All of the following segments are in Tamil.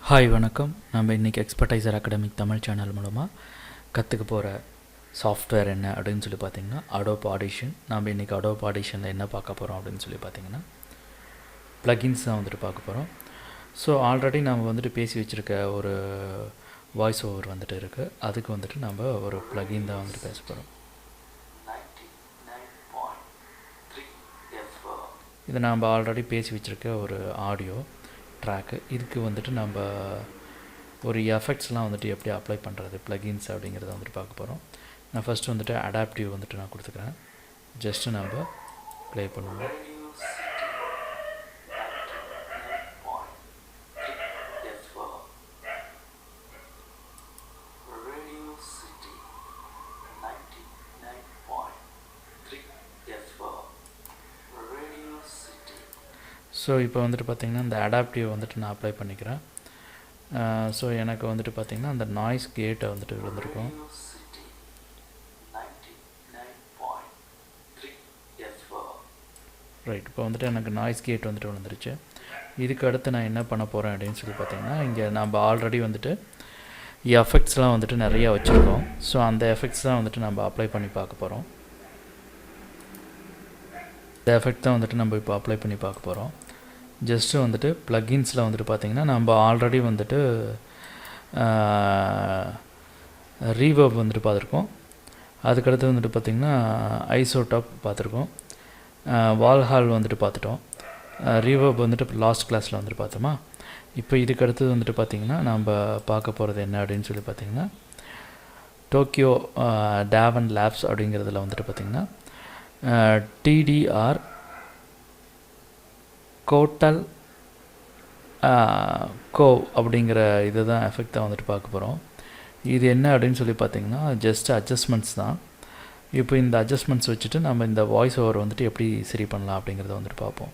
ஹாய் வணக்கம். நம்ம இன்றைக்கி எக்ஸ்பர்டைசர் அகாடமிக் தமிழ் சேனல் மூலமாக கற்றுக்க போகிற சாஃப்ட்வேர் என்ன அப்படின்னு சொல்லி பார்த்திங்கன்னா அடோப் ஆடிஷன். நம்ம இன்றைக்கி அடோப் ஆடிஷனில் என்ன பார்க்க போகிறோம் அப்படின்னு சொல்லி பார்த்திங்கன்னா ப்ளகின்ஸ் தான் வந்துட்டு பார்க்க போகிறோம். ஸோ ஆல்ரெடி நம்ம வந்துட்டு பேசி வச்சுருக்க ஒரு வாய்ஸ் ஓவர் வந்துட்டு இருக்குது. அதுக்கு வந்துட்டு நம்ம ஒரு ப்ளகின் தான் வந்துட்டு பேச போகிறோம். இது நம்ம ஆல்ரெடி பேசி வச்சுருக்க ஒரு ஆடியோ ட்ராக்கு. இதுக்கு வந்துட்டு நம்ம ஒரு எஃபெக்ட்ஸ்லாம் வந்துட்டு எப்படி அப்ளை பண்ணுறது ப்ளகின்ஸ் அப்படிங்கிறத வந்துட்டு பார்க்க போகிறோம். நான் ஃபஸ்ட்டு வந்துட்டு அடாப்டிவ் வந்துட்டு நான் கொடுத்துக்கிறேன். ஜஸ்ட்டு நம்ம ப்ளே பண்ணுவோம். ஸோ இப்போ வந்துட்டு பார்த்திங்கன்னா இந்த அடாப்டிவ் வந்துட்டு நான் அப்ளை பண்ணிக்கிறேன். ஸோ எனக்கு வந்துட்டு பார்த்திங்கன்னா அந்த நாய்ஸ் கேட்டை வந்துட்டு விழுந்திருக்கும். ரைட், இப்போ வந்துட்டு எனக்கு நாய்ஸ் கேட் வந்துட்டு விழுந்துருச்சு. இதுக்கு அடுத்து நான் என்ன பண்ண போகிறேன் அப்படின்னு சொல்லி பார்த்திங்கன்னா, இங்கே நம்ம ஆல்ரெடி வந்துட்டு எஃபெக்ட்ஸ்லாம் வந்துட்டு நிறையா வச்சுருக்கோம். ஸோ அந்த எஃபெக்ட்ஸ் தான் வந்துட்டு நம்ம அப்ளை பண்ணி பார்க்க போகிறோம். இந்த எஃபெக்ட் தான் வந்துட்டு நம்ம இப்போ அப்ளை பண்ணி பார்க்க போகிறோம். ஜஸ்ட்டு வந்துட்டு ப்ளகின்ஸில் வந்துட்டு பார்த்திங்கன்னா நம்ம ஆல்ரெடி வந்துட்டு ரீவர்ப் வந்துட்டு பார்த்துருக்கோம். அதுக்கடுத்து வந்துட்டு பார்த்திங்கன்னா ஐசோடாப் பார்த்துருக்கோம். வால்ஹால் வந்துட்டு பார்த்துட்டோம். ரீவர்ப் வந்துட்டு லாஸ்ட் கிளாஸில் வந்துட்டு பார்த்தோமா. இப்போ இதுக்கு அடுத்தது வந்துட்டு பார்த்திங்கன்னா நம்ம பார்க்க போகிறது என்ன அப்படின்னு சொல்லி பார்த்திங்கன்னா டோக்கியோ டேவன் லேப்ஸ் அப்படிங்கிறதுல வந்துட்டு பார்த்திங்கன்னா டிடிஆர் கோட்டல் கோவ் அப்படிங்கிற இதை தான் எஃபெக்டாக வந்துட்டு பார்க்க போகிறோம். இது என்ன அப்படின்னு சொல்லி பார்த்திங்கன்னா ஜஸ்ட் அட்ஜஸ்ட்மெண்ட்ஸ் தான். இப்போ இந்த அட்ஜஸ்ட்மெண்ட்ஸ் வச்சுட்டு நம்ம இந்த வாய்ஸ் ஓவர் வந்துட்டு எப்படி சரி பண்ணலாம் அப்படிங்கிறத வந்துட்டு பார்ப்போம்.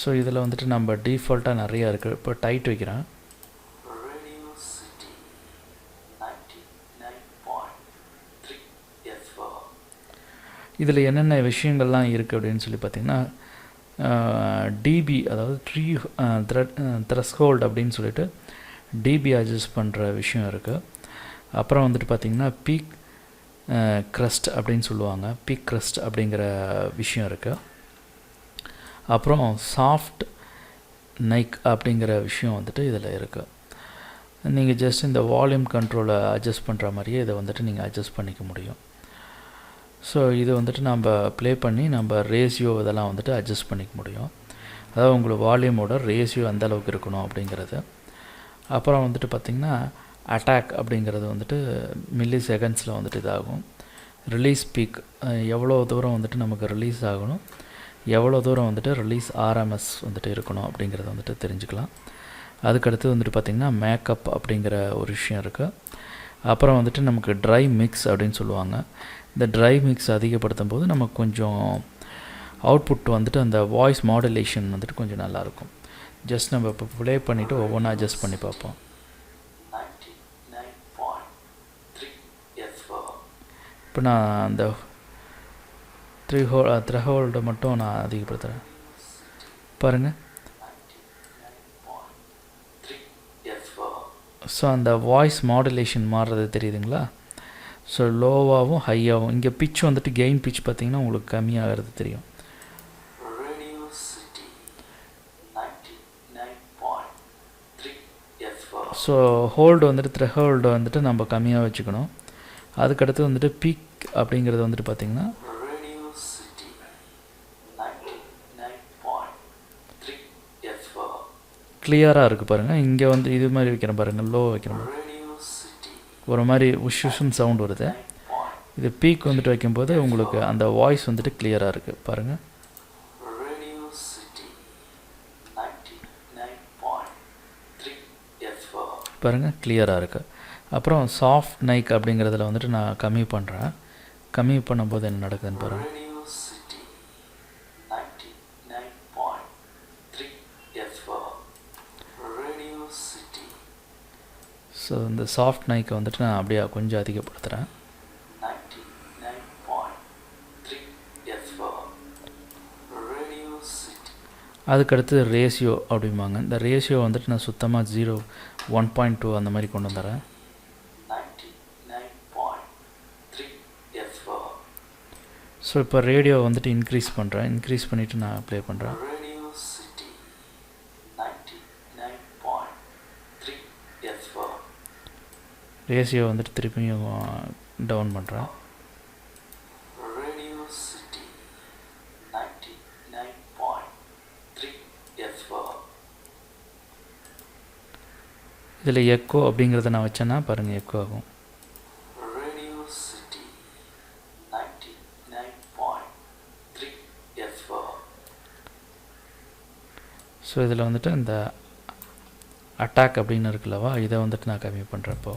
ஸோ இதில் வந்துட்டு நம்ம டிஃபால்ட்டாக நிறையா இருக்குது. இப்போ டைட் வைக்கிறேன். இதில் என்னென்ன விஷயங்கள்லாம் இருக்குது அப்படின்னு சொல்லி பார்த்திங்கன்னா டிபி, அதாவது த்ரெஷ்ஹோல்டு அப்படின்னு சொல்லிட்டு டிபி அட்ஜஸ்ட் பண்ணுற விஷயம் இருக்குது. அப்புறம் வந்துட்டு பார்த்திங்கன்னா பீக் க்ரஸ்ட் அப்படின்னு சொல்லுவாங்க. பீக் க்ரஸ்ட் அப்படிங்கிற விஷயம் இருக்குது. அப்புறம் சாஃப்ட் நைக் அப்படிங்கிற விஷயம் வந்துட்டு இதில் இருக்குது. நீங்கள் ஜஸ்ட் இந்த வால்யூம் கண்ட்ரோலை அட்ஜஸ்ட் பண்ணுற மாதிரியே இதை வந்துட்டு நீங்கள் அட்ஜஸ்ட் பண்ணிக்க முடியும். ஸோ இது வந்துட்டு நம்ம ப்ளே பண்ணி நம்ம ரேஷியோ இதெல்லாம் வந்துட்டு அட்ஜஸ்ட் பண்ணிக்க முடியும். அதாவது உங்களுக்கு வால்யூமோட ரேஷியோ எந்த அளவுக்கு இருக்கணும் அப்படிங்கிறது. அப்புறம் வந்துட்டு பார்த்திங்கன்னா அட்டாக் அப்படிங்கிறது வந்துட்டு மில்லி செகண்ட்ஸில் வந்துட்டு இதாகும். ரிலீஸ் பீக் எவ்வளோ தூரம் வந்துட்டு நமக்கு ரிலீஸ் ஆகணும், எவ்வளோ தூரம் வந்துட்டு ரிலீஸ் ஆர்எம்எஸ் வந்துட்டு இருக்கணும் அப்படிங்கிறத வந்துட்டு தெரிஞ்சுக்கலாம். அதுக்கடுத்து வந்துட்டு பார்த்திங்கன்னா மேக்கப் அப்படிங்கிற ஒரு விஷயம் இருக்குது. அப்புறம் வந்துட்டு நமக்கு ட்ரை மிக்ஸ் அப்படின்னு சொல்லுவாங்க. இந்த ட்ரை மிக்ஸ் அதிகப்படுத்தும் போது நமக்கு கொஞ்சம் அவுட்புட் வந்துட்டு அந்த வாய்ஸ் மாடுலேஷன் வந்துட்டு கொஞ்சம் நல்லாயிருக்கும். ஜஸ்ட் நம்ம இப்போ ப்ளே பண்ணிவிட்டு ஒவ்வொன்றா அட்ஜஸ்ட் பண்ணி பார்ப்போம். இப்போ நான் அந்த த்ரெஹோல்டை மட்டும் நான் அதிகப்படுத்துகிறேன். பாருங்கள். ஸோ அந்த வாய்ஸ் மாடுலேஷன் மாறுறது தெரியுதுங்களா? ஸோ லோவாகவும் ஹையாகவும். இங்கே பிச் வந்துட்டு கெயின் பிச் பார்த்திங்கன்னா உங்களுக்கு கம்மியாகிறது தெரியும். ஸோ ஹோல்டு வந்துட்டு த்ரெஹோல்டு வந்துட்டு நம்ம கம்மியாக வச்சுக்கணும். அதுக்கடுத்து வந்துட்டு பீக் அப்படிங்கிறது வந்துட்டு பார்த்திங்கன்னா கிளியராக இருக்குது பாருங்கள். இங்கே வந்து இது மாதிரி வைக்கிறேன் பாருங்கள், லோ வைக்கிறேன், ஒரு மாதிரி உஷ்ஷுன்னு சவுண்ட் வருது. இது பீக் வந்துட்டு வைக்கும்போது உங்களுக்கு அந்த வாய்ஸ் வந்துட்டு கிளியராக இருக்குது பாருங்கள். பாருங்கள் கிளியராக இருக்குது. அப்புறம் சாஃப்ட் நைக் அப்படிங்கிறதுல வந்துட்டு நான் கம்மி பண்ணுறேன். கம்மி பண்ணும்போது என்ன நடக்குதுன்னு பாருங்கள். ஸோ இந்த சாஃப்ட் நைக்கை வந்துட்டு நான் அப்படியே கொஞ்சம் அதிகப்படுத்துகிறேன். 99.3 F4. அதுக்கடுத்து ரேஷியோ அப்படிம்பாங்க. இந்த ரேஷியோ வந்துட்டு நான் சுத்தமாக 1.2 அந்த மாதிரி கொண்டு வந்துடுறேன். ஸோ இப்போ ரேடியோ வந்துட்டு இன்க்ரீஸ் பண்ணுறேன். இன்க்ரீஸ் பண்ணிவிட்டு நான் ப்ளே பண்ணுறேன். ரேஷியோ வந்துட்டு திருப்பியும் டவுன் பண்ணுறேன். இதில் எக்கோ அப்படிங்கிறத நான் வச்சேன்னா பாருங்கள் எக்கோ ஆகும். ஸோ இதில் வந்துட்டு இந்த அட்டாக் அப்படின்னு இருக்குல்லவா, இதை வந்துட்டு நான் கம்மி பண்ணுறப்போ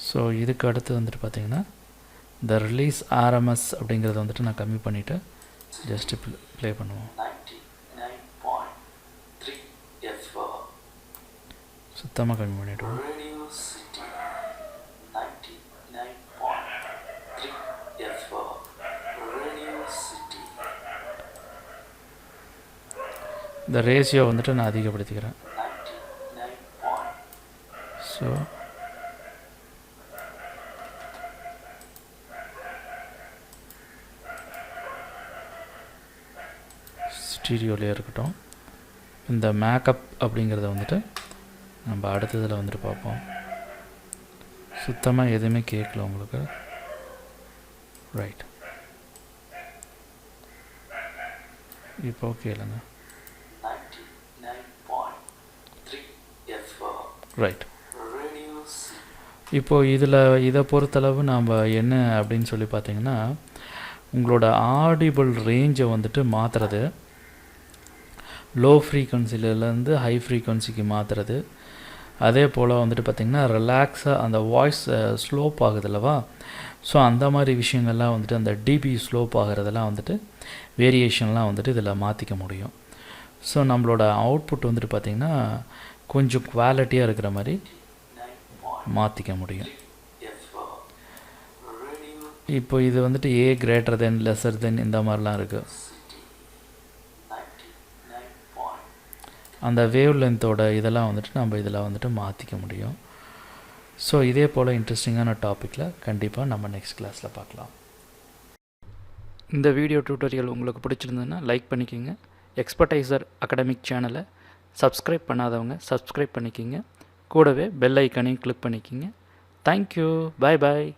ஸோ இதுக்கு அடுத்து வந்துட்டு பார்த்திங்கன்னா இந்த ரிலீஸ் ஆர்எம்எஸ் அப்படிங்கிறத வந்துட்டு நான் கம்மி பண்ணிவிட்டு ஜஸ்ட்டு ப்ளே பண்ணுவோம். சுத்தமாக கம்மி பண்ணிவிடுவோம். இந்த ரேஷியோ வந்துட்டு நான் அதிகப்படுத்திக்கிறேன். ஸோ ஸ்டீரியோலேயே இருக்கட்டும். இந்த மேக்கப் அப்படிங்கிறத வந்துட்டு நம்ம அடுத்ததில் வந்துட்டு பார்ப்போம். சுத்தமாக எதுவுமே கேட்கல உங்களுக்கு. ரைட், இப்போ ஓகே இல்லைங்க. ரைட், இப்போது இதை பொறுத்தளவு நாம் என்ன அப்படின்னு சொல்லி பார்த்திங்கன்னா, உங்களோட ஆடிபிள் ரேஞ்சை வந்துட்டு மாற்றுறது, லோ ஃப்ரீக்வன்சிலேருந்து ஹை ஃப்ரீக்வன்சிக்கு மாற்றுறது, அதே போல் வந்துட்டு பார்த்திங்கன்னா ரிலாக்ஸாக அந்த வாய்ஸ் ஸ்லோப் ஆகுதுல்லவா, ஸோ அந்த மாதிரி விஷயங்கள்லாம் வந்துட்டு அந்த டிபி ஸ்லோப் ஆகிறதெல்லாம் வந்துட்டு வேரியேஷன்லாம் வந்துட்டு இதில் மாற்றிக்க முடியும். ஸோ நம்மளோட அவுட்புட் வந்துட்டு பார்த்திங்கன்னா கொஞ்சம் குவாலிட்டியாக இருக்கிற மாதிரி மாற்றிக்க முடியும். இப்போ இது வந்துட்டு ஏ கிரேட்டர் தென் லெஸர் தென் இந்த மாதிரிலாம் இருக்குது. அந்த வேவ் லென்த்தோட இதெல்லாம் வந்துட்டு நம்ம இதில் வந்துட்டு மாற்றிக்க முடியும். ஸோ இதே போல் இன்ட்ரெஸ்டிங்கான டாப்பிக்கில் கண்டிப்பாக நம்ம நெக்ஸ்ட் கிளாஸில் பார்க்கலாம். இந்த வீடியோ டியூட்டோரியல் உங்களுக்கு பிடிச்சிருந்ததுன்னா லைக் பண்ணிக்கோங்க. எக்ஸ்பர்டைசர் அகாடமிக் சேனலை சப்ஸ்கிரைப் பண்ணாதவங்க சப்ஸ்கிரைப் பண்ணிக்கிங்க. கூடவே பெல் ஐக்கானையும் கிளிக் பண்ணிக்கிங்க. தேங்க்யூ. பாய் பாய்.